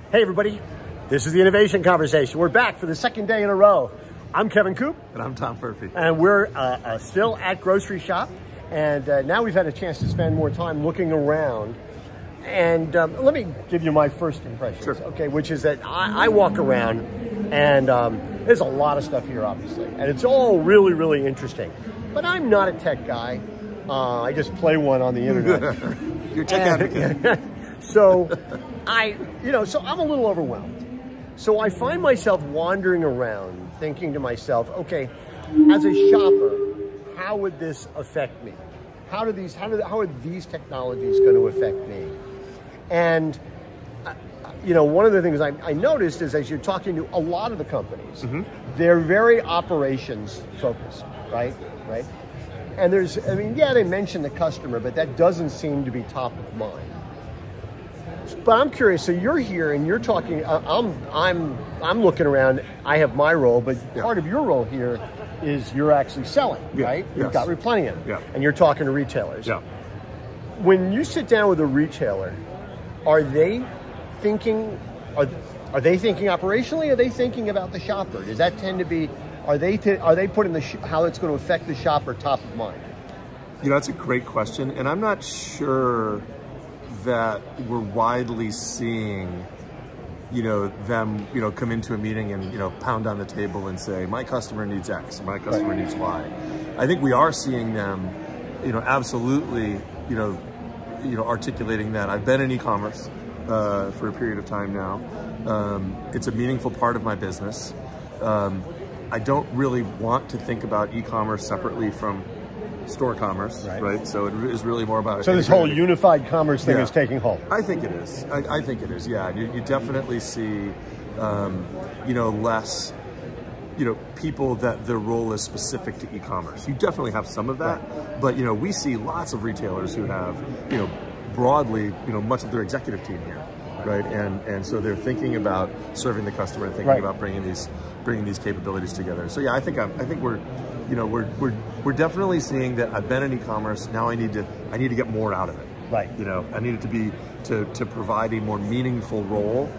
Hey everybody, this is the Innovation Conversation. We're back for the second day in a row. I'm Kevin Coop. And I'm Tom Furphy. And we're still at Grocery Shop. And now we've had a chance to spend more time looking around. And let me give you my first impressions, Sure. Okay, which is that I walk around and there's a lot of stuff here, obviously. And it's all really, really interesting. But I'm not a tech guy. I just play one on the internet. You're a tech advocate. So I'm a little overwhelmed. So I find myself wandering around thinking to myself, okay, as a shopper, how would this affect me? How are these technologies going to affect me? And one of the things I noticed is as you're talking to a lot of the companies, they're very operations focused, right? And they mention the customer, but that doesn't seem to be top of mind. But I'm curious. So you're here and you're talking. I'm looking around. I have my role, but part of your role here is you're actually selling, right? You've got replenishment, and you're talking to retailers. Yeah. When you sit down with a retailer, are they thinking? Are they thinking operationally? Are they thinking about the shopper? Does that tend to be? Are they putting how it's going to affect the shopper top of mind? That's a great question, and I'm not sure that we're widely seeing, them, come into a meeting and, pound on the table and say, my customer needs X, my customer needs Y. I think we are seeing them, absolutely, articulating that. I've been in e-commerce for a period of time now. It's a meaningful part of my business. I don't really want to think about e-commerce separately from store commerce, right? So it is really more about... So this whole unified commerce thing is taking hold? I think it is. I think it is, yeah. You definitely see, less, people that their role is specific to e-commerce. You definitely have some of that, but, we see lots of retailers who have, broadly, much of their executive team here, right? And so they're thinking about serving the customer and thinking about bringing these capabilities together. So yeah, I think we're definitely seeing that. I've been in e-commerce. Now I need to get more out of it. Right. I need it to be to provide a more meaningful role,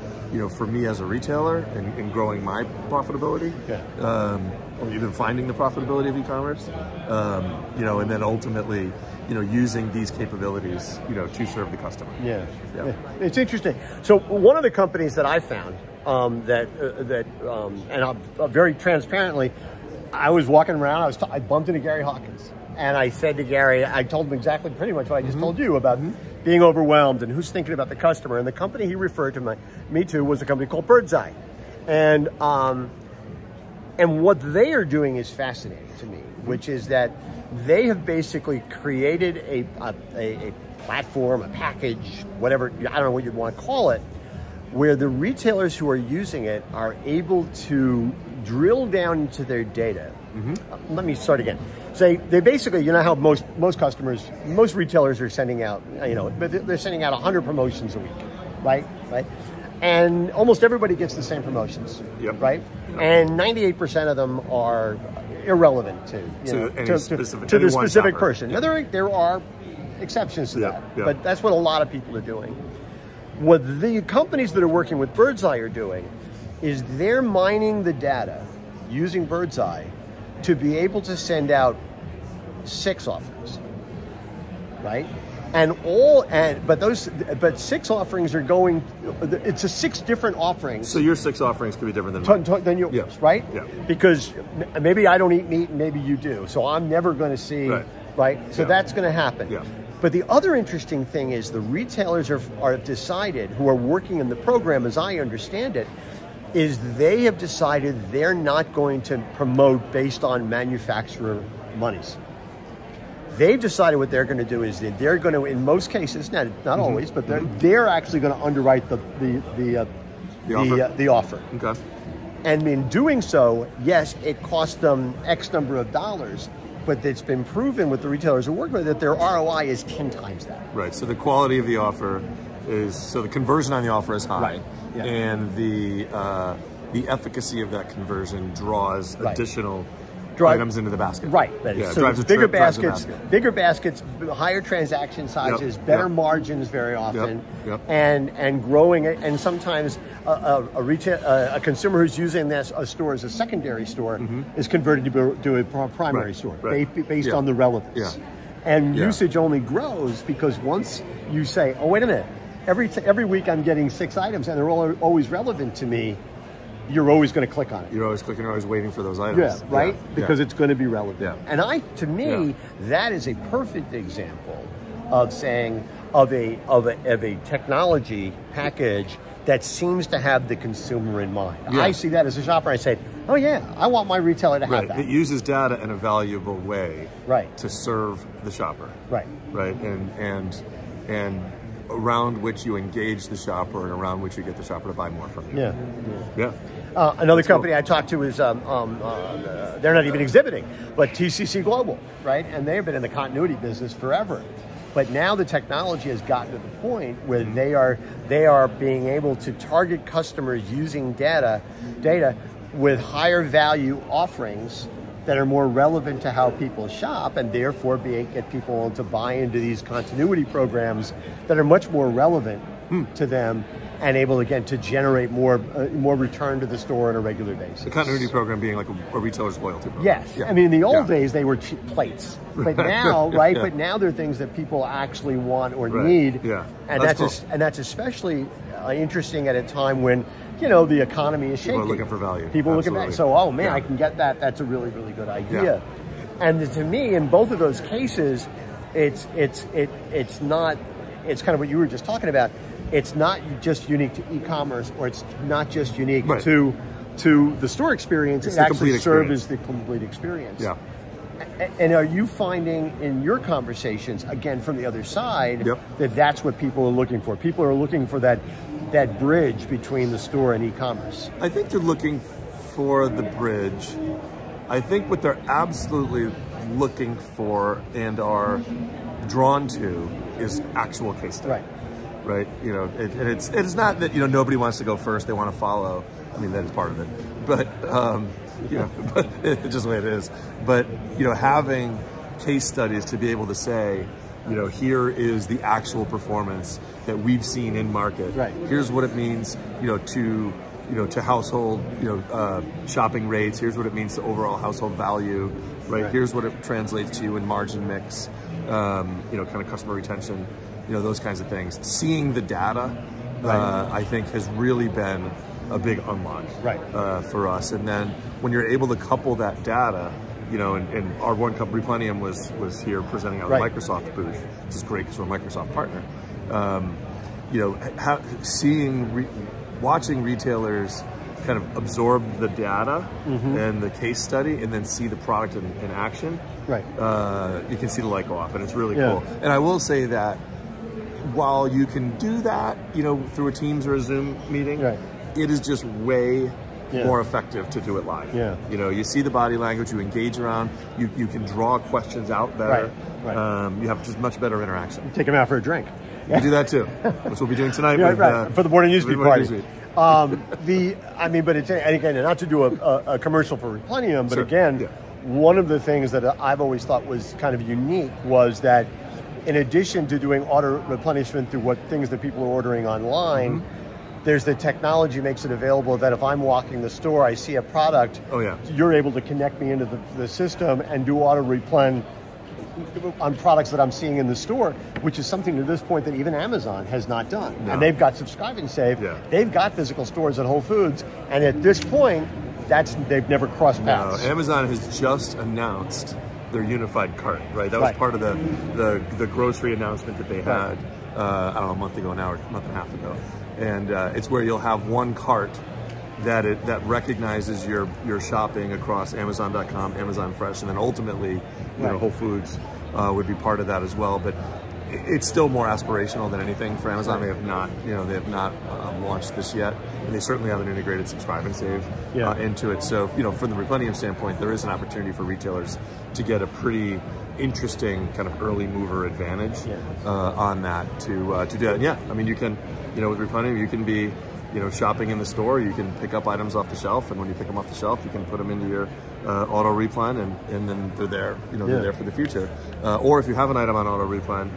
for me as a retailer in growing my profitability. Yeah. Or even finding the profitability of e-commerce. And then ultimately, using these capabilities, to serve the customer. Yeah. It's interesting. So one of the companies that I found and I'm very transparently, I was walking around, I bumped into Gary Hawkins, and I said to Gary, I told him exactly pretty much what I just told you about being overwhelmed and who's thinking about the customer. And the company he referred to me to was a company called Birdseye. And what they are doing is fascinating to me, which is that they have basically created a platform, a package, whatever, I don't know what you'd want to call it, where the retailers who are using it are able to drill down into their data. Let me start again. Say they basically, how most retailers are sending out, they're sending out 100 promotions a week, right? And almost everybody gets the same promotions, right? Yep. And 98% of them are irrelevant to the specific person. Now there are exceptions to that, but that's what a lot of people are doing. What the companies that are working with Birdseye are doing is they're mining the data using Birdseye to be able to send out 6 offerings, right? But 6 offerings are going. It's 6 different offerings. So your 6 offerings could be different than yours, right? Yeah. Because maybe I don't eat meat and maybe you do, so I'm never going to see, right? So that's going to happen. Yeah. But the other interesting thing is the retailers are decided, who are working in the program, as I understand it, is they have decided they're not going to promote based on manufacturer monies. They've decided what they're going to do is that they're going to, in most cases, not always, but they're actually going to underwrite the offer. Okay. And in doing so, yes, it costs them X number of dollars, but it's been proven with the retailers who work with it that their ROI is 10 times that. Right. So the quality of the offer so the conversion on the offer is high, right. Yeah. And the efficacy of that conversion draws additional items into the basket. Right. Yeah, so drives a bigger trip, drives a baskets, basket. bigger baskets, higher transaction sizes, better margins very often, and growing it. And sometimes a consumer who's using a store as a secondary store is converted to a primary store based on the relevance. Yeah. And usage only grows because once you say, oh, wait a minute, every week I'm getting 6 items and they're all always relevant to me, you're always going to click on it. You're always clicking, you're always waiting for those items. Yeah, right? Because it's going to be relevant. Yeah. And to me, that is a perfect example of saying, of a technology package that seems to have the consumer in mind. Yeah. I see that as a shopper, I say, oh yeah, I want my retailer to have that. It uses data in a valuable way to serve the shopper. Right. And around which you engage the shopper and around which you get the shopper to buy more from you. Yeah. Another company I talked to is, they're not even exhibiting, but TCC Global, right? And they've been in the continuity business forever. But now the technology has gotten to the point where they are being able to target customers using data with higher value offerings that are more relevant to how people shop, and therefore get people to buy into these continuity programs that are much more relevant to them, and able again to generate more return to the store on a regular basis. The continuity program being like a retailer's loyalty program. Yes, I mean in the old days they were cheap plates, but now but now they're things that people actually want or need. Yeah, and that's especially interesting at a time when the economy is shaking. People are looking for value. People looking back. So, oh man, I can get that. That's a really, really good idea. And to me, in both of those cases, it's not. It's kind of what you were just talking about. It's not just unique to e-commerce, or it's not just unique to the store experience. It actually serves as the complete experience. Yeah. And are you finding in your conversations, again from the other side, that that's what people are looking for? People are looking for that bridge between the store and e-commerce. I think they're looking for the bridge. I think what they're absolutely looking for and are drawn to is actual case study. Right. And it's not that nobody wants to go first; they want to follow. I mean, that is part of it, but but it's just the way it is. But having case studies to be able to say, here is the actual performance that we've seen in market. Right. Here's what it means, to household, shopping rates. Here's what it means to overall household value. Right. Here's what it translates to in margin mix. Kind of customer retention. Those kinds of things. Seeing the data, I think, has really been a big unlock for us. And then when you're able to couple that data, and our one company, Replenium, was here presenting at the Microsoft booth, which is great because we're a Microsoft partner. Watching retailers kind of absorb the data and the case study, and then see the product in action. You can see the light go off, and it's really cool. And I will say that while you can do that, through a Teams or a Zoom meeting, it is just way more effective to do it live. You see the body language, you engage around, you can draw questions out better. You have just much better interaction. Take them out for a drink. You can do that too, which we'll be doing tonight for the Morning Newsbeat party. But it's, and again, not to do a commercial for Replenium, but again, one of the things that I've always thought was kind of unique was that in addition to doing auto replenishment through things that people are ordering online, there's the technology makes it available that if I'm walking the store, I see a product, you're able to connect me into the system and do auto replen on products that I'm seeing in the store, which is something to this point that even Amazon has not done. And they've got Subscribe and Save. They've got physical stores at Whole Foods, and at this point, they've never crossed paths. No, Amazon has just announced their unified cart, right? That was part of the grocery announcement that they had, I don't know, a month ago now, or a month and a half ago. And it's where you'll have one cart that recognizes your shopping across Amazon.com, Amazon Fresh, and then ultimately, Whole Foods would be part of that as well. But it's still more aspirational than anything for Amazon. They have not launched this yet, and they certainly haven't integrated Subscribe and Save into it. So from the Replenium standpoint, there is an opportunity for retailers to get a pretty interesting kind of early mover advantage on that to do that. And I mean, you can with Replenium, you can be shopping in the store, you can pick up items off the shelf, and when you pick them off the shelf, you can put them into your auto replen, and then they're there. They're there for the future. Or if you have an item on auto replen,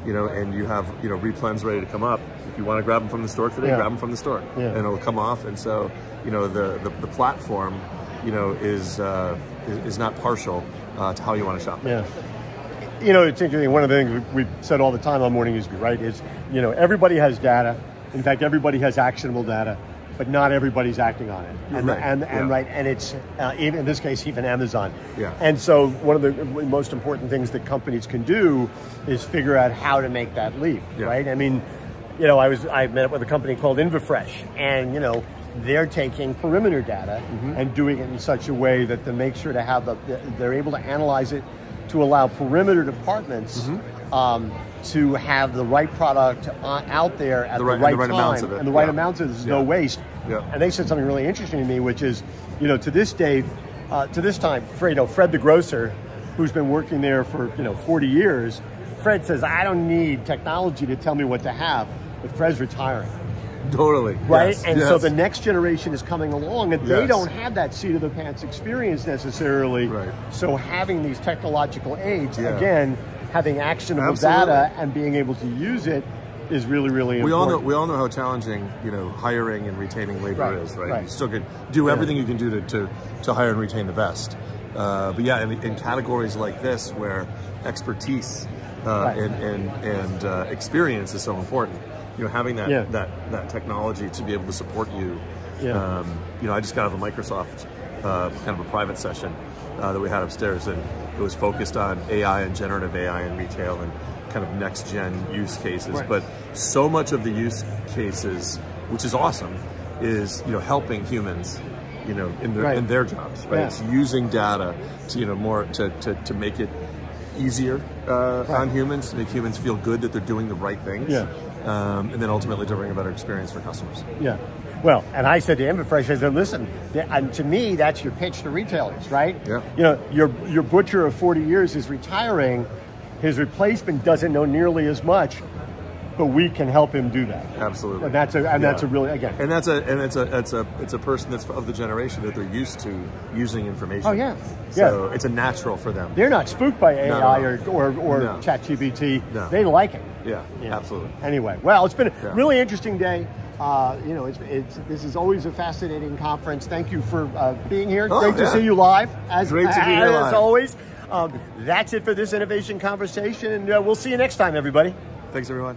and you have replens ready to come up, if you want to grab them from the store today, grab them from the store, and it'll come off. And so the platform is not partial to how you want to shop. Yeah. It's interesting. One of the things we've said all the time on Morning Newsbeat, right, is everybody has data. In fact, everybody has actionable data, but not everybody's acting on it. And it's even in this case, even Amazon. Yeah. And so one of the most important things that companies can do is figure out how to make that leap, right? I mean, I met up with a company called InvaFresh, and they're taking perimeter data and doing it in such a way that they make sure to have they're able to analyze it to allow perimeter departments to have the right product out there at the right time, amounts of it. and the right amounts of it. There's no waste. And they said something really interesting to me, which is, to this time, Fred the grocer, who's been working there for 40 years, Fred says, I don't need technology to tell me what to have, but Fred's retiring. Totally. Right? So the next generation is coming along, and they don't have that seat of the pants experience necessarily. Right. So having these technological aids, again, having actionable data and being able to use it is really, really important. We all know how challenging, hiring and retaining labor is, right? You still can do everything you can do to hire and retain the best. But yeah, in categories like this where expertise and experience is so important, having that technology to be able to support you. I just got out of a Microsoft kind of a private session that we had upstairs, and it was focused on AI and generative AI in retail and kind of next gen use cases. But so much of the use cases, which is awesome, is helping humans in their jobs, right? It's using data to more to make it easier on humans, to make humans feel good that they're doing the right things, and then ultimately delivering a better experience for customers. Well, and I said to InvaFresh, I said, listen, and to me, that's your pitch to retailers, right? Your butcher of 40 years is retiring. His replacement doesn't know nearly as much, but we can help him do that. Absolutely. And that's a really, again. And it's a person that's of the generation that they're used to using information. So it's a natural for them. They're not spooked by AI or ChatGPT. They like it. Absolutely. Anyway, well, it's been a really interesting day. This is always a fascinating conference. Thank you for being here. Great to see you live. Great to be here live. As always. That's it for this innovation conversation, and we'll see you next time, everybody. Thanks, everyone.